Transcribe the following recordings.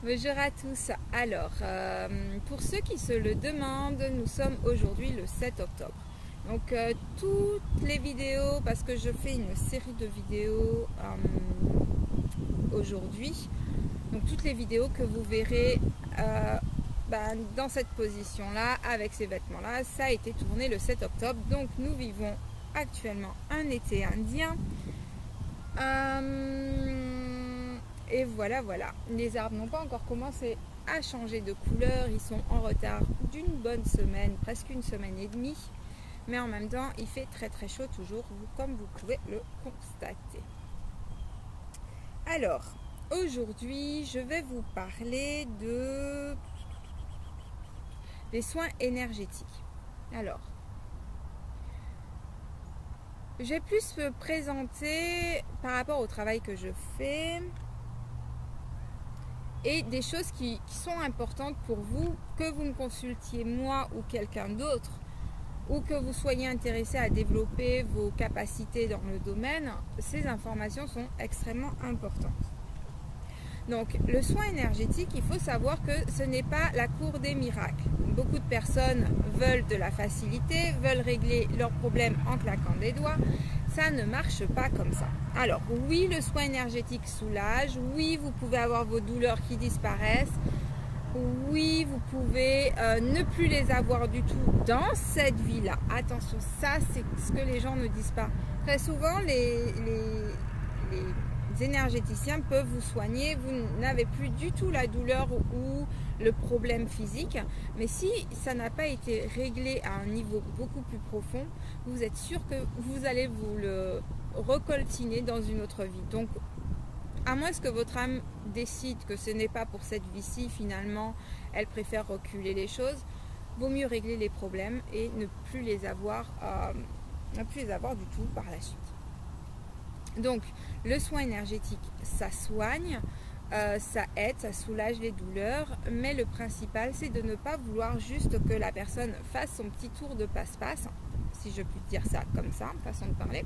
Bonjour à tous. Alors, pour ceux qui se le demandent, nous sommes aujourd'hui le 7 octobre. Donc, toutes les vidéos, parce que je fais une série de vidéos aujourd'hui, donc toutes les vidéos que vous verrez dans cette position-là, avec ces vêtements-là, ça a été tourné le 7 octobre. Donc, nous vivons actuellement un été indien. Et voilà. Les arbres n'ont pas encore commencé à changer de couleur. Ils sont en retard d'une bonne semaine, presque une semaine et demie. Mais en même temps, il fait très chaud toujours, comme vous pouvez le constater. Alors, aujourd'hui, je vais vous parler des soins énergétiques. Alors, je vais plus me présenter par rapport au travail que je fais et des choses qui sont importantes pour vous, que vous me consultiez moi ou quelqu'un d'autre, ou que vous soyez intéressé à développer vos capacités dans le domaine. Ces informations sont extrêmement importantes. Donc, le soin énergétique, il faut savoir que ce n'est pas la cour des miracles. Beaucoup de personnes veulent de la facilité, veulent régler leurs problèmes en claquant des doigts. Ça ne marche pas comme ça. Alors, oui, le soin énergétique soulage. Oui, vous pouvez avoir vos douleurs qui disparaissent. Oui, vous pouvez ne plus les avoir du tout dans cette vie-là. Attention, ça, c'est ce que les gens ne disent pas. Très souvent, les énergéticiens peuvent vous soigner, vous n'avez plus du tout la douleur ou le problème physique, mais si ça n'a pas été réglé à un niveau beaucoup plus profond, vous êtes sûr que vous allez vous le recoltiner dans une autre vie. Donc, à moins que votre âme décide que ce n'est pas pour cette vie-ci, finalement, elle préfère reculer les choses, vaut mieux régler les problèmes et ne plus les avoir du tout par la suite. Donc, le soin énergétique, ça soigne, ça aide, ça soulage les douleurs, mais le principal, c'est de ne pas vouloir juste que la personne fasse son petit tour de passe-passe, si je puis dire ça comme ça, façon de parler,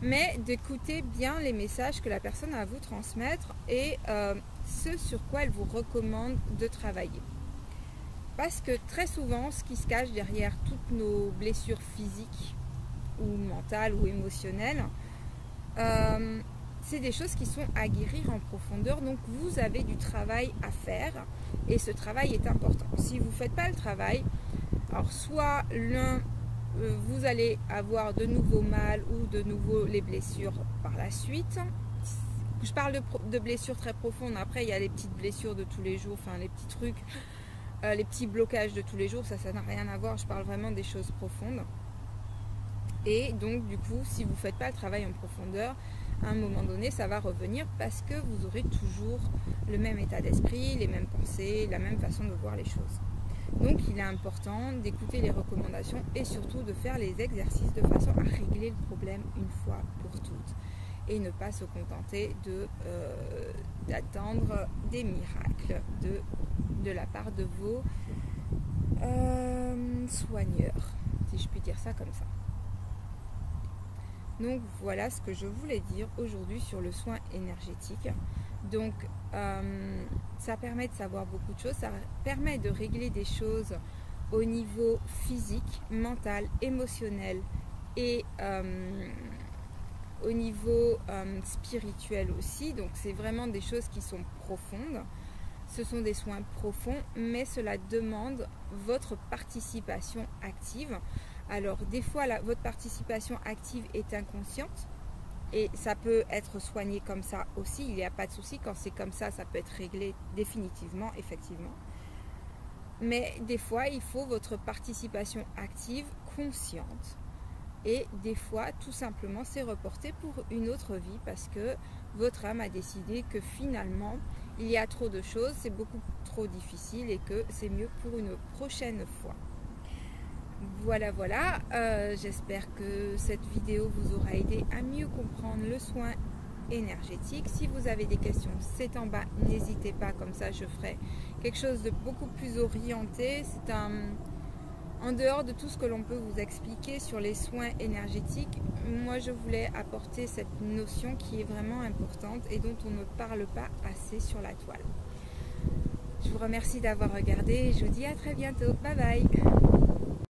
mais d'écouter bien les messages que la personne a à vous transmettre et ce sur quoi elle vous recommande de travailler. Parce que très souvent, ce qui se cache derrière toutes nos blessures physiques ou mentales ou émotionnelles, c'est des choses qui sont à guérir en profondeur. Donc vous avez du travail à faire et ce travail est important. Si vous ne faites pas le travail, alors soit vous allez avoir de nouveaux mal ou de nouveau les blessures par la suite. Je parle de blessures très profondes. Après, il y a les petites blessures de tous les jours, enfin les petits trucs, les petits blocages de tous les jours, ça n'a rien à voir. Je parle vraiment des choses profondes. Et donc, du coup, si vous ne faites pas le travail en profondeur, à un moment donné, ça va revenir parce que vous aurez toujours le même état d'esprit, les mêmes pensées, la même façon de voir les choses. Donc, il est important d'écouter les recommandations et surtout de faire les exercices de façon à régler le problème une fois pour toutes. Et ne pas se contenter d'attendre des miracles de la part de vos soigneurs, si je puis dire ça comme ça. Donc voilà ce que je voulais dire aujourd'hui sur le soin énergétique. Donc ça permet de savoir beaucoup de choses, ça permet de régler des choses au niveau physique, mental, émotionnel et au niveau spirituel aussi. Donc c'est vraiment des choses qui sont profondes. Ce sont des soins profonds, mais cela demande votre participation active. Alors des fois, votre participation active est inconsciente et ça peut être soigné comme ça aussi. Il n'y a pas de souci, quand c'est comme ça peut être réglé définitivement, effectivement. Mais des fois, il faut votre participation active, consciente. Et des fois, tout simplement, c'est reporté pour une autre vie parce que votre âme a décidé que finalement, il y a trop de choses, c'est beaucoup trop difficile et que c'est mieux pour une prochaine fois. Voilà, j'espère que cette vidéo vous aura aidé à mieux comprendre le soin énergétique. Si vous avez des questions, c'est en bas, n'hésitez pas, comme ça je ferai quelque chose de beaucoup plus orienté. C'est en dehors de tout ce que l'on peut vous expliquer sur les soins énergétiques, moi je voulais apporter cette notion qui est vraiment importante et dont on ne parle pas assez sur la toile. Je vous remercie d'avoir regardé et je vous dis à très bientôt. Bye bye.